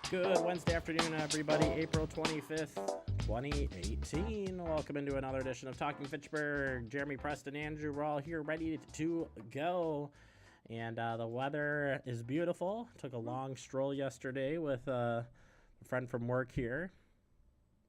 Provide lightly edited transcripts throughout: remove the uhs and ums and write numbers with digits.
Good Wednesday afternoon, everybody. April 25th, 2018. Welcome into another edition of Talking Fitchburg. Jeremy, Preston, Andrew, we're all here ready to go. And the weather is beautiful. Took a long stroll yesterday with a friend from work here.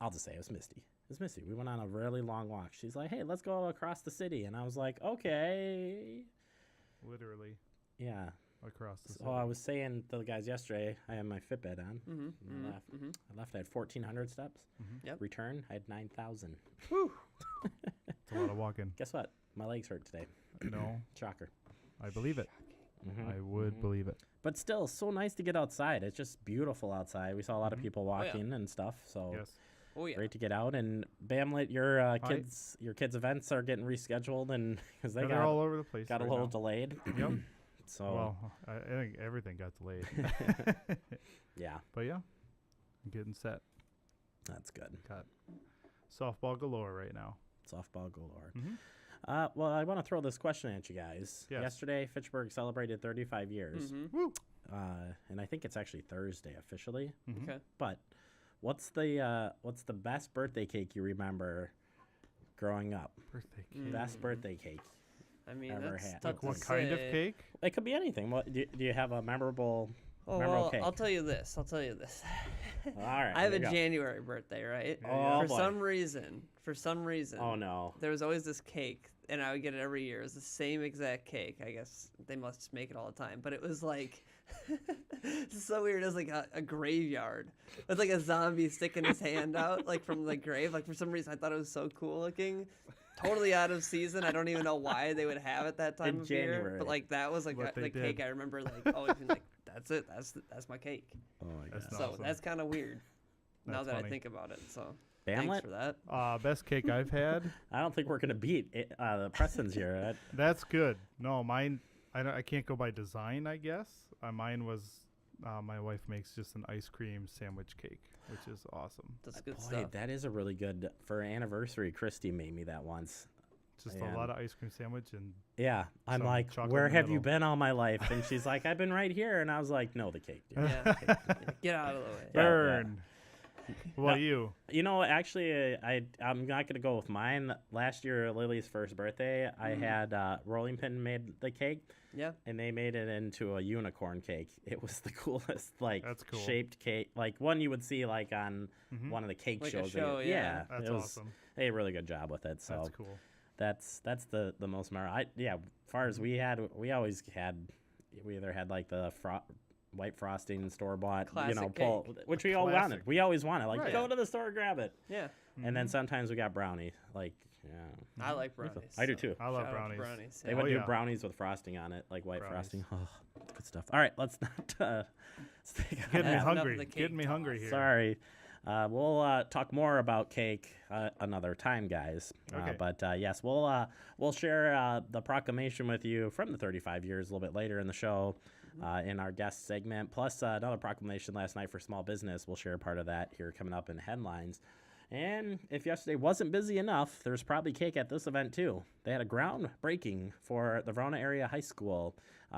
I'll just say it was misty. It was misty. We went on a really long walk. She's like, hey, let's go across the city. And I was like, okay. Literally. Yeah. Across the city. So I was saying to the guys yesterday, I had my Fitbit on. I left. I had 1,400 steps. Yep. Return, I had 9,000. Whew. It's a lot of walking. Guess what? My legs hurt today. No. Shocker. I believe it. I would believe it. But still, so nice to get outside. It's just beautiful outside. We saw a lot of people walking and stuff. So Yes. Oh yeah. great to get out. And Bamlet, your kids' events are getting rescheduled, and because They're all over the place. got right a little now. delayed. Yep. So Well, I think everything got delayed. yeah, But yeah, I'm getting set. that's good. Got softball galore right now. Softball galore. Mm-hmm. Well, I want to throw this question at you guys. Yes. Yesterday, Fitchburg celebrated 35 years, Woo. and I think it's actually Thursday officially. Mm-hmm. Okay. But what's the best birthday cake you remember growing up? Birthday cake. Best birthday cake. I mean, Ever that's had. tough Like to what kind of say. cake? It could be anything. What do you have a memorable Oh well, cake? I'll tell you this. All right. I have here a you go. January birthday, right? Oh, for boy. some reason. Oh no. There was always this cake, and I would get it every year. It was the same exact cake. I guess they must make it all the time. But it was like, it's so weird. It was like a graveyard. It's like a zombie sticking his hand out, like from the grave. Like for some reason, I thought it was so cool looking. Totally out of season. I don't even know why they would have it that time In of year. January. But like that was like What the they cake did. I remember. Like always being like, that's it. That's my cake. Oh my god. That's So awesome. that's kind of weird. Now That's that I funny. think about it. So thanks Bamlet? for that. Best cake I've had. I don't think we're gonna beat it, the Preston's here. That's good. No, mine. I can't go by design. I guess mine was. My wife makes just an ice cream sandwich cake, which is awesome. That's good Boy, stuff. that is a really good for an anniversary. Christy made me that once. Just And- a lot of ice cream sandwich and Yeah, I'm Some like, chocolate where in the have you middle. been all my life? And she's like, I've been right here. And I was like, no, the cake, dude. Yeah, get out of the way. Yeah, burn. What about you? You know, actually, I'm not gonna go with mine. Last year, Lily's first birthday, I had Rolling Pin made the cake, Yeah. and they made it into a unicorn cake. It was the coolest, like That's cool. shaped cake, like one you would see like on one of the cake Like a shows. show, yeah. That's it was, awesome. They did a really good job with it. So That's cool. that's the most memorable. As far as we always had, we either had like the white frosting store bought, Classic pull, cake. which we all Classic. wanted. We always wanted, like Right. go to the store, grab it. Yeah. And then sometimes we got brownie. Like, yeah. I like brownies. I do so too. I love shout out to brownies. brownies. They Yeah. would do yeah. brownies with frosting on it, like white Brownies. frosting. Oh, good stuff. All right, let's not. Let's take on Getting me That's enough of hungry. the cake Getting me talk. hungry here. Sorry. We'll talk more about cake another time, guys. Okay. But yes, we'll share the proclamation with you from the 35 years a little bit later in the show in our guest segment. Plus another proclamation last night for small business. We'll share part of that here coming up in headlines. And if yesterday wasn't busy enough, there's probably cake at this event too. They had a groundbreaking for the Verona Area High School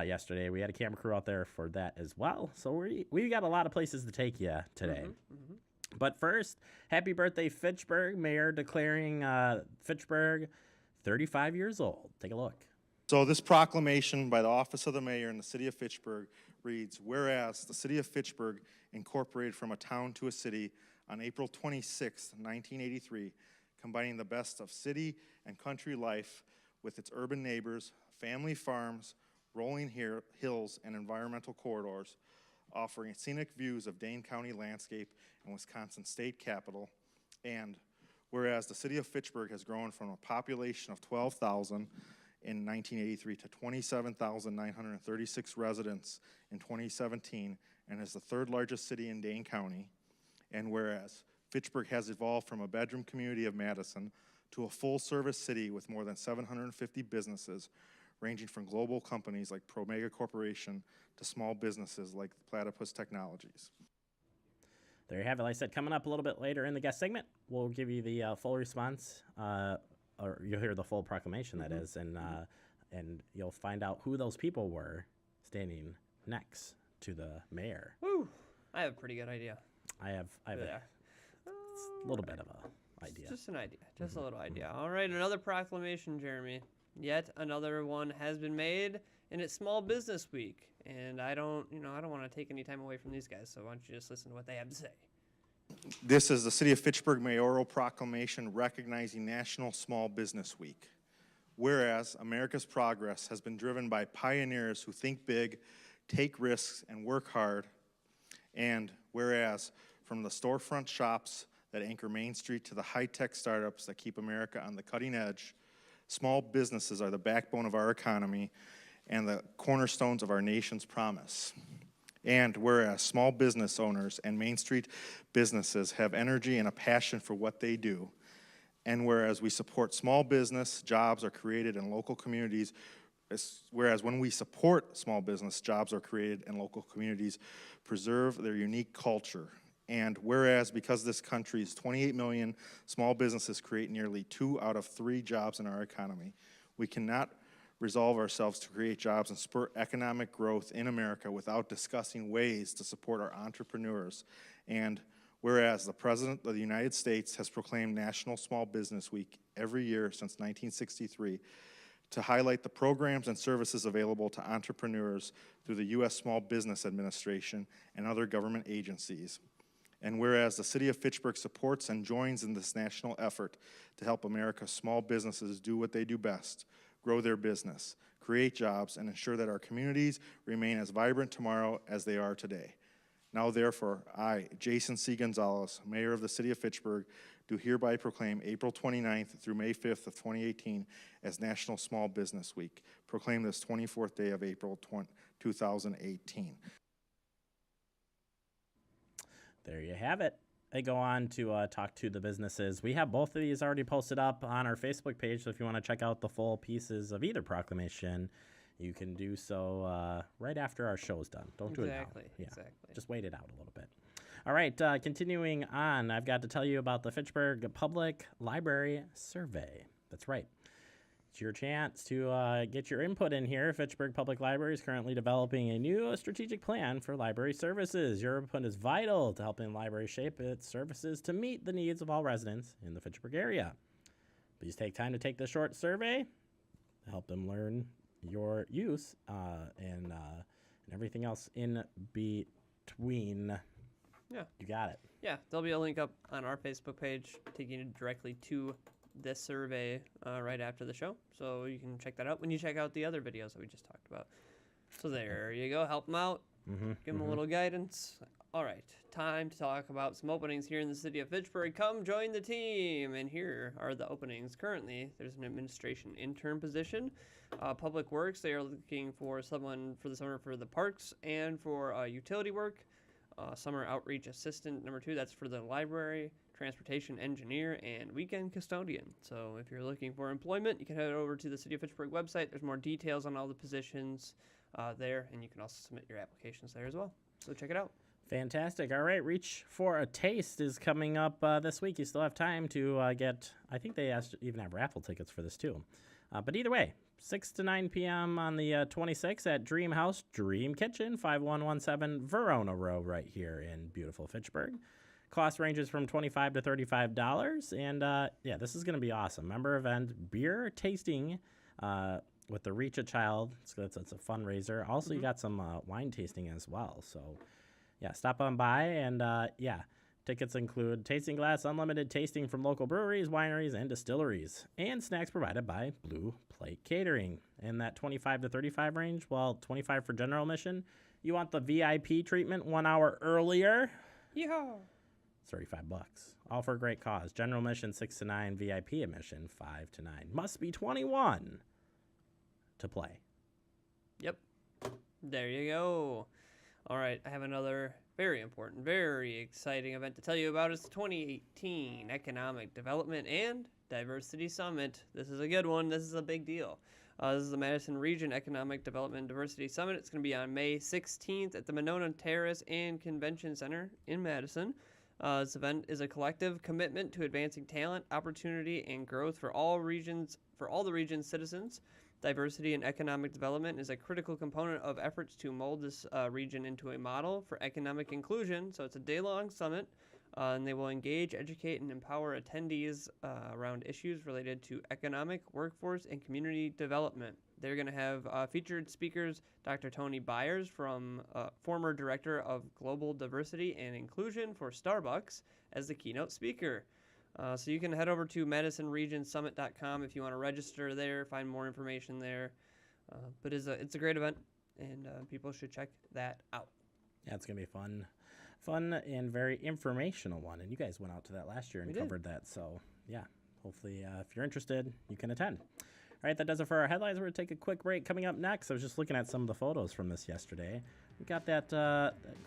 yesterday. We had a camera crew out there for that as well. So we got a lot of places to take you today. But first, happy birthday, Fitchburg. Mayor declaring Fitchburg 35 years old. Take a look. So this proclamation by the Office of the Mayor in the City of Fitchburg reads, whereas the City of Fitchburg incorporated from a town to a city on April 26, 1983, combining the best of city and country life with its urban neighbors, family farms, rolling hills, and environmental corridors, offering scenic views of Dane County landscape and Wisconsin state capital. And whereas the City of Fitchburg has grown from a population of 12,000 in 1983 to 27,936 residents in 2017 and is the third largest city in Dane County. And whereas Fitchburg has evolved from a bedroom community of Madison to a full-service city with more than 750 businesses, ranging from global companies like Promega Corporation to small businesses like Platypus Technologies. There you have it. Like I said, coming up a little bit later in the guest segment, we'll give you the full response, or you'll hear the full proclamation, that is, and you'll find out who those people were standing next to the mayor. Woo. I have a pretty good idea. I have Yeah. a little bit of a idea. Just an idea. Just a little idea. All right, another proclamation, Jeremy. Yet another one has been made, and it's Small Business Week. And I don't want to take any time away from these guys, so why don't you just listen to what they have to say? This is the City of Fitchburg mayoral proclamation recognizing National Small Business Week. Whereas America's progress has been driven by pioneers who think big, take risks, and work hard. And whereas from the storefront shops that anchor Main Street to the high-tech startups that keep America on the cutting edge, small businesses are the backbone of our economy and the cornerstones of our nation's promise. And whereas small business owners and Main Street businesses have energy and a passion for what they do, and whereas we support small business, jobs are created in local communities, whereas when we support small business, jobs are created in local communities, preserve their unique culture. And whereas because this country's 28 million small businesses create nearly 2 out of 3 jobs in our economy, we cannot resolve ourselves to create jobs and spur economic growth in America without discussing ways to support our entrepreneurs. And whereas the President of the United States has proclaimed National Small Business Week every year since 1963 to highlight the programs and services available to entrepreneurs through the U.S. Small Business Administration and other government agencies. And whereas the City of Fitchburg supports and joins in this national effort to help America's small businesses do what they do best, grow their business, create jobs, and ensure that our communities remain as vibrant tomorrow as they are today. Now, therefore, I, Jason C. Gonzalez, Mayor of the City of Fitchburg, do hereby proclaim April 29th through May 5th of 2018 as National Small Business Week. Proclaim this 24th day of April 2018. There you have it. They go on to talk to the businesses. We have both of these already posted up on our Facebook page, so if you want to check out the full pieces of either proclamation, you can do so right after our show's done. Don't do it now. Exactly. Just wait it out a little bit. All right, continuing on, I've got to tell you about the Fitchburg Public Library Survey. That's right. It's your chance to get your input in here. Fitchburg Public Library is currently developing a new strategic plan for library services. Your input is vital to helping the library shape its services to meet the needs of all residents in the Fitchburg area. Please take time to take this short survey to help them learn your use and everything else in between. Yeah. You got it. Yeah, there'll be a link up on our Facebook page taking you directly to this survey right after the show, so you can check that out when you check out the other videos that we just talked about. So there you go. Help them out. Give them a little guidance. All right, time to talk about some openings here in the city of Fitchburg. Come join the team. And here are the openings. Currently, there's an administration intern position. Public Works, they are looking for someone for the summer for the parks and for utility work. Summer Outreach Assistant number 2, that's for the library, transportation engineer, and weekend custodian. So if you're looking for employment, you can head over to the City of Fitchburg website. There's more details on all the positions there, and you can also submit your applications there as well. So check it out. Fantastic. All right, Reach for a Taste is coming up this week. You still have time to get, I think they even have raffle tickets for this too. But either way, 6 to 9 p.m. on the 26th at Dream House, Dream Kitchen, 5117 Verona Road right here in beautiful Fitchburg. Cost ranges from $25 to $35. And, yeah, this is going to be awesome. Member event, beer tasting with the Reach a Child. It's a fundraiser. Also, you got some wine tasting as well. So, yeah, stop on by. And, yeah, tickets include tasting glass, unlimited tasting from local breweries, wineries, and distilleries. And snacks provided by Blue Plate Catering. In that 25 to 35 range, well, 25 for general admission. You want the VIP treatment 1 hour earlier? Yeehaw! $35. All for a great cause. General admission 6 to 9, VIP admission 5 to 9. Must be 21 to play. Yep. There you go. All right, I have another very important, very exciting event to tell you about. It's the 2018 Economic Development and Diversity Summit. This is a good one. This is a big deal. This is the Madison Region Economic Development and Diversity Summit. It's going to be on May 16th at the Monona Terrace and Convention Center in Madison. This event is a collective commitment to advancing talent, opportunity, and growth for all the region's citizens. Diversity and economic development is a critical component of efforts to mold this region into a model for economic inclusion. So it's a day-long summit, and they will engage, educate, and empower attendees around issues related to economic, workforce, and community development. They're going to have featured speakers Dr. Tony Byers, from former Director of Global Diversity and Inclusion for Starbucks, as the keynote speaker. So you can head over to MadisonRegionSummit.com if you want to register there, find more information there. But it's a great event, and people should check that out. Yeah, it's going to be fun and very informational one. And you guys went out to that last year and covered that. So, yeah, hopefully if you're interested, you can attend. All right, that does it for our headlines. We're going to take a quick break. Coming up next, I was just looking at some of the photos from this yesterday. We got that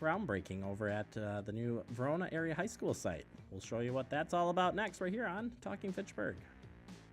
groundbreaking over at the new Verona Area High School site. We'll show you what that's all about next right here on Talking Fitchburg.